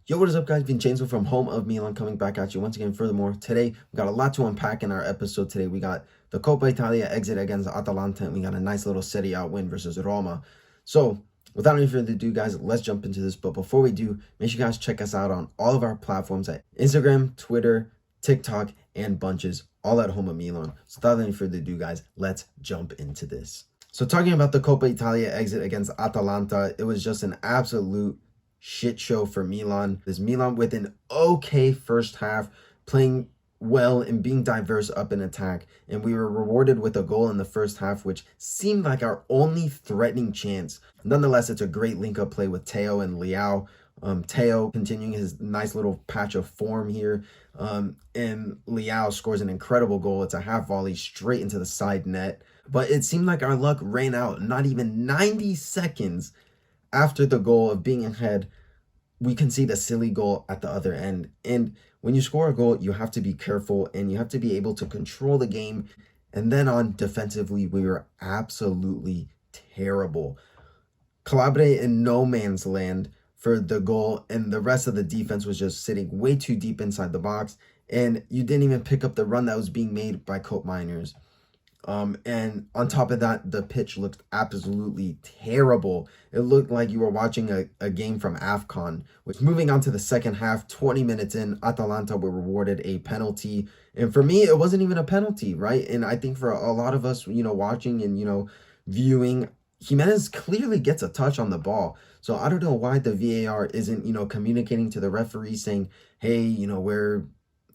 Yo, what is up, guys? Vincenzo from home of Milan coming back at you once again. Furthermore, today we got a lot to unpack in our episode. Today we got the Coppa Italia exit against Atalanta, and we got a nice little Serie A win versus Roma. So, without any further ado, guys, let's jump into this. But before we do, make sure you guys check us out on all of our platforms at Instagram, Twitter, TikTok, and Bunches, all at home of Milan. So, without any further ado, guys, let's jump into this. So, talking about the Coppa Italia exit against Atalanta, it was just an absolute shit show for Milan. This Milan with an okay first half, playing well and being diverse up in attack, and we were rewarded with a goal in the first half, which seemed like our only threatening chance. Nonetheless, it's a great link-up play with Theo and Leao. Theo continuing his nice little patch of form here, and Leao scores an incredible goal. It's a half volley straight into the side net, but it seemed like our luck ran out. Not even 90 seconds after the goal of being ahead, we concede a silly goal at the other end. And when you score a goal, you have to be careful and you have to be able to control the game. And then on defensively, we were absolutely terrible. Calabria in no man's land for the goal, and the rest of the defense was just sitting way too deep inside the box. And you didn't even pick up the run that was being made by Cope Miners. And on top of that, the pitch looked absolutely terrible. It looked like you were watching a game from AFCON. Which, moving on to the second half, 20 minutes in, Atalanta were rewarded a penalty. And for me, it wasn't even a penalty, right? And I think for a lot of us, watching and, viewing, Jimenez clearly gets a touch on the ball. So I don't know why the VAR isn't, communicating to the referee saying, hey, where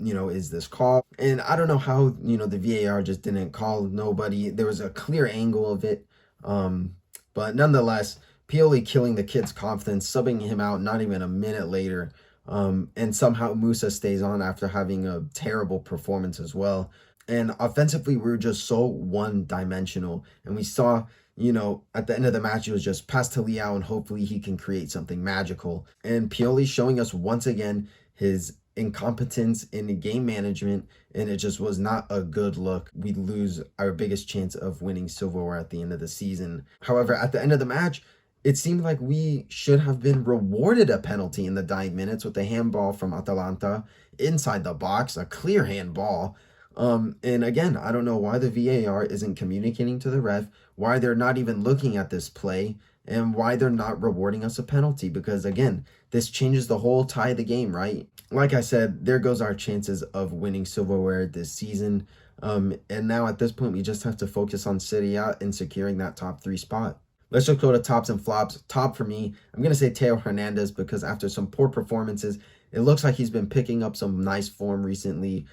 is this call? And I don't know how, the VAR just didn't call nobody. There was a clear angle of it. But nonetheless, Pioli killing the kid's confidence, subbing him out not even a minute later. And somehow Musa stays on after having a terrible performance as well. And offensively, we were just so one-dimensional. And we saw, at the end of the match, it was just pass to Leao and hopefully he can create something magical. And Pioli showing us once again his incompetence in the game management, and it just was not a good look. We lose our biggest chance of winning silverware at the end of the season. However, at the end of the match, it seemed like we should have been rewarded a penalty in the dying minutes with a handball from Atalanta inside the box, a clear handball. And again, I don't know why the VAR isn't communicating to the ref, why they're not even looking at this play, and why they're not rewarding us a penalty, because again, this changes the whole tie of the game, right? Like I said, there goes our chances of winning silverware this season. And now at this point, we just have to focus on Serie A and securing that top 3 spot. Let's just go to tops and flops. Top for me, I'm going to say Theo Hernandez, because after some poor performances, it looks like he's been picking up some nice form recently,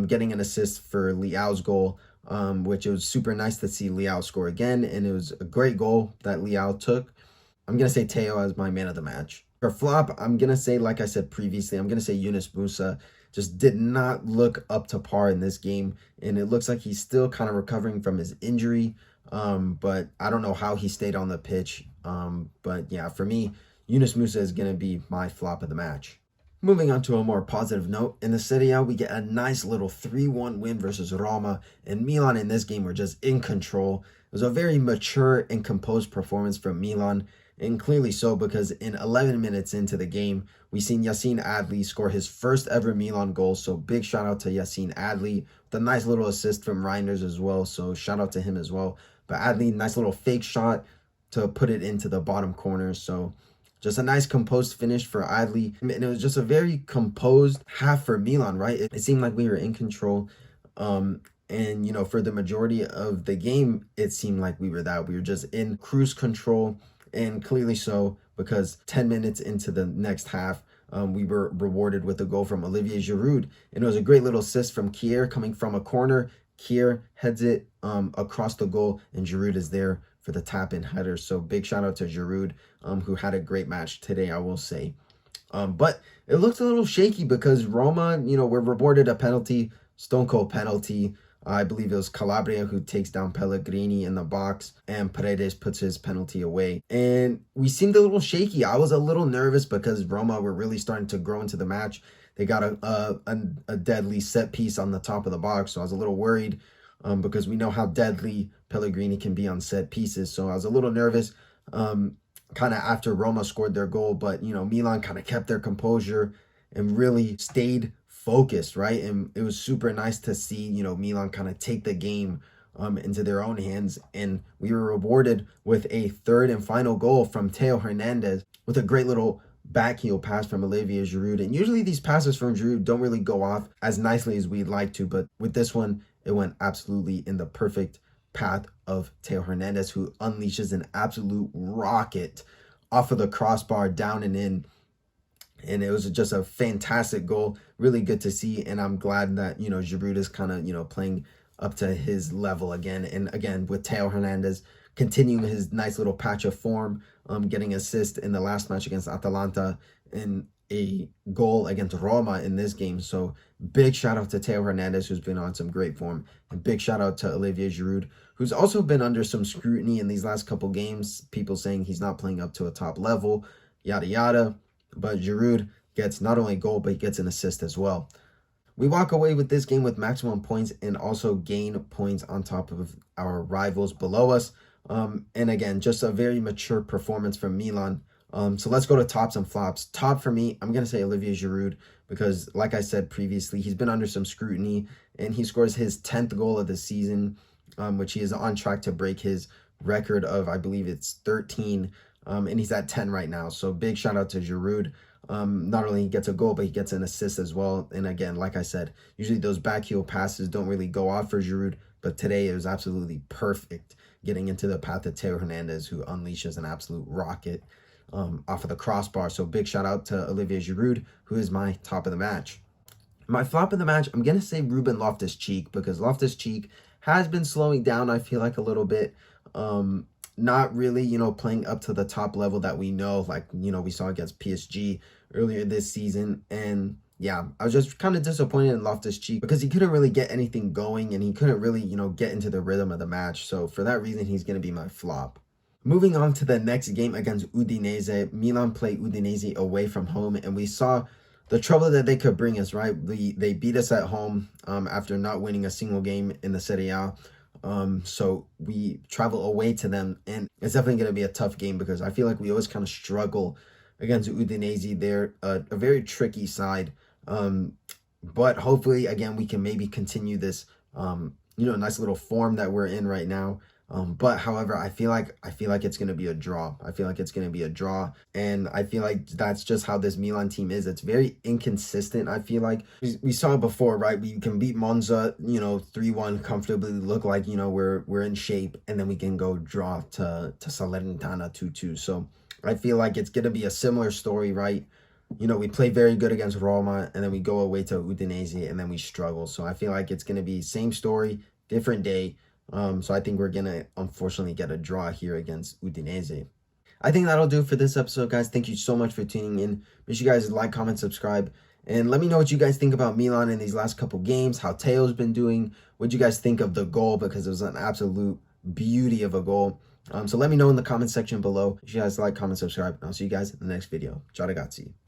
getting an assist for Leao's goal, which it was super nice to see Leao score again. And it was a great goal that Leao took. I'm going to say Theo as my man of the match. For flop, I'm going to say, like I said previously, I'm going to say Yunus Musa just did not look up to par in this game. And it looks like he's still kind of recovering from his injury. But I don't know how he stayed on the pitch. But yeah, for me, Yunus Musa is going to be my flop of the match. Moving on to a more positive note, in the Serie A, we get a nice little 3-1 win versus Roma. And Milan in this game were just in control. It was a very mature and composed performance from Milan. And clearly so, because in 11 minutes into the game, we seen Yacine Adli score his first ever Milan goal. So big shout out to Yacine Adli with a nice little assist from Reinders as well. So shout out to him as well. But Adli, nice little fake shot to put it into the bottom corner. So just a nice composed finish for Adli. And it was just a very composed half for Milan, right? It seemed like we were in control. And, for the majority of the game, it seemed like we were that. We were just in cruise control. And clearly so, because 10 minutes into the next half, we were rewarded with a goal from Olivier Giroud. And it was a great little assist from Kier coming from a corner. Kier heads it across the goal, and Giroud is there for the tap-in header. So big shout out to Giroud, who had a great match today, I will say. But it looked a little shaky because Roma, were rewarded a penalty, stone cold penalty. I believe it was Calabria who takes down Pellegrini in the box, and Paredes puts his penalty away. And we seemed a little shaky. I was a little nervous because Roma were really starting to grow into the match. They got a deadly set piece on the top of the box, so I was a little worried because we know how deadly Pellegrini can be on set pieces. So I was a little nervous. kind of after Roma scored their goal, but Milan kind of kept their composure and really stayed focused, right? And it was super nice to see, Milan kind of take the game into their own hands. And we were rewarded with a third and final goal from Theo Hernandez with a great little backheel pass from Olivier Giroud. And usually these passes from Giroud don't really go off as nicely as we'd like to, but with this one, it went absolutely in the perfect path of Theo Hernandez, who unleashes an absolute rocket off of the crossbar down and in. And it was just a fantastic goal. Really good to see. And I'm glad that, Giroud is kind of, playing up to his level again. And again, with Theo Hernandez continuing his nice little patch of form, getting assist in the last match against Atalanta and a goal against Roma in this game. So big shout out to Theo Hernandez, who's been on some great form. And big shout out to Olivier Giroud, who's also been under some scrutiny in these last couple games. People saying he's not playing up to a top level, yada, yada. But Giroud gets not only a goal, but he gets an assist as well. We walk away with this game with maximum points and also gain points on top of our rivals below us. And again, just a very mature performance from Milan. So let's go to tops and flops. Top for me, I'm going to say Olivier Giroud because, like I said previously, he's been under some scrutiny and he scores his 10th goal of the season, which he is on track to break his record of, I believe it's 13, and he's at 10 right now. So big shout out to Giroud. Not only he gets a goal, but he gets an assist as well. And again, like I said, usually those backheel passes don't really go off for Giroud, but today it was absolutely perfect, getting into the path of Theo Hernandez, who unleashes an absolute rocket off of the crossbar. So big shout out to Olivier Giroud, who is my top of the match. My flop of the match, I'm going to say Ruben Loftus-Cheek, because Loftus-Cheek has been slowing down, I feel like, a little bit. Not really, playing up to the top level that we know, like, we saw against PSG earlier this season. And yeah, I was just kind of disappointed in Loftus-Cheek because he couldn't really get anything going and he couldn't really, get into the rhythm of the match. So for that reason, he's going to be my flop. Moving on to the next game against Udinese, Milan played Udinese away from home, and we saw the trouble that they could bring us, right? They beat us at home after not winning a single game in the Serie A. So we travel away to them, and it's definitely going to be a tough game because I feel like we always kind of struggle against Udinese. They're a very tricky side, but hopefully, again, we can maybe continue this, nice little form that we're in right now. But however, I feel like it's going to be a draw. I feel like it's going to be a draw. And I feel like that's just how this Milan team is. It's very inconsistent. I feel like we saw before, right? We can beat Monza, 3-1 comfortably, look like, we're in shape. And then we can go draw to Salernitana 2-2. So I feel like it's going to be a similar story, right? We play very good against Roma and then we go away to Udinese and then we struggle. So I feel like it's going to be same story, different day. So I think we're going to unfortunately get a draw here against Udinese. I think that'll do it for this episode, guys. Thank you so much for tuning in. Make sure you guys like, comment, subscribe, and let me know what you guys think about Milan in these last couple games, how Theo's been doing, what you guys think of the goal, because it was an absolute beauty of a goal. So let me know in the comment section below. If you guys like, comment, subscribe, and I'll see you guys in the next video. Ciao ragazzi.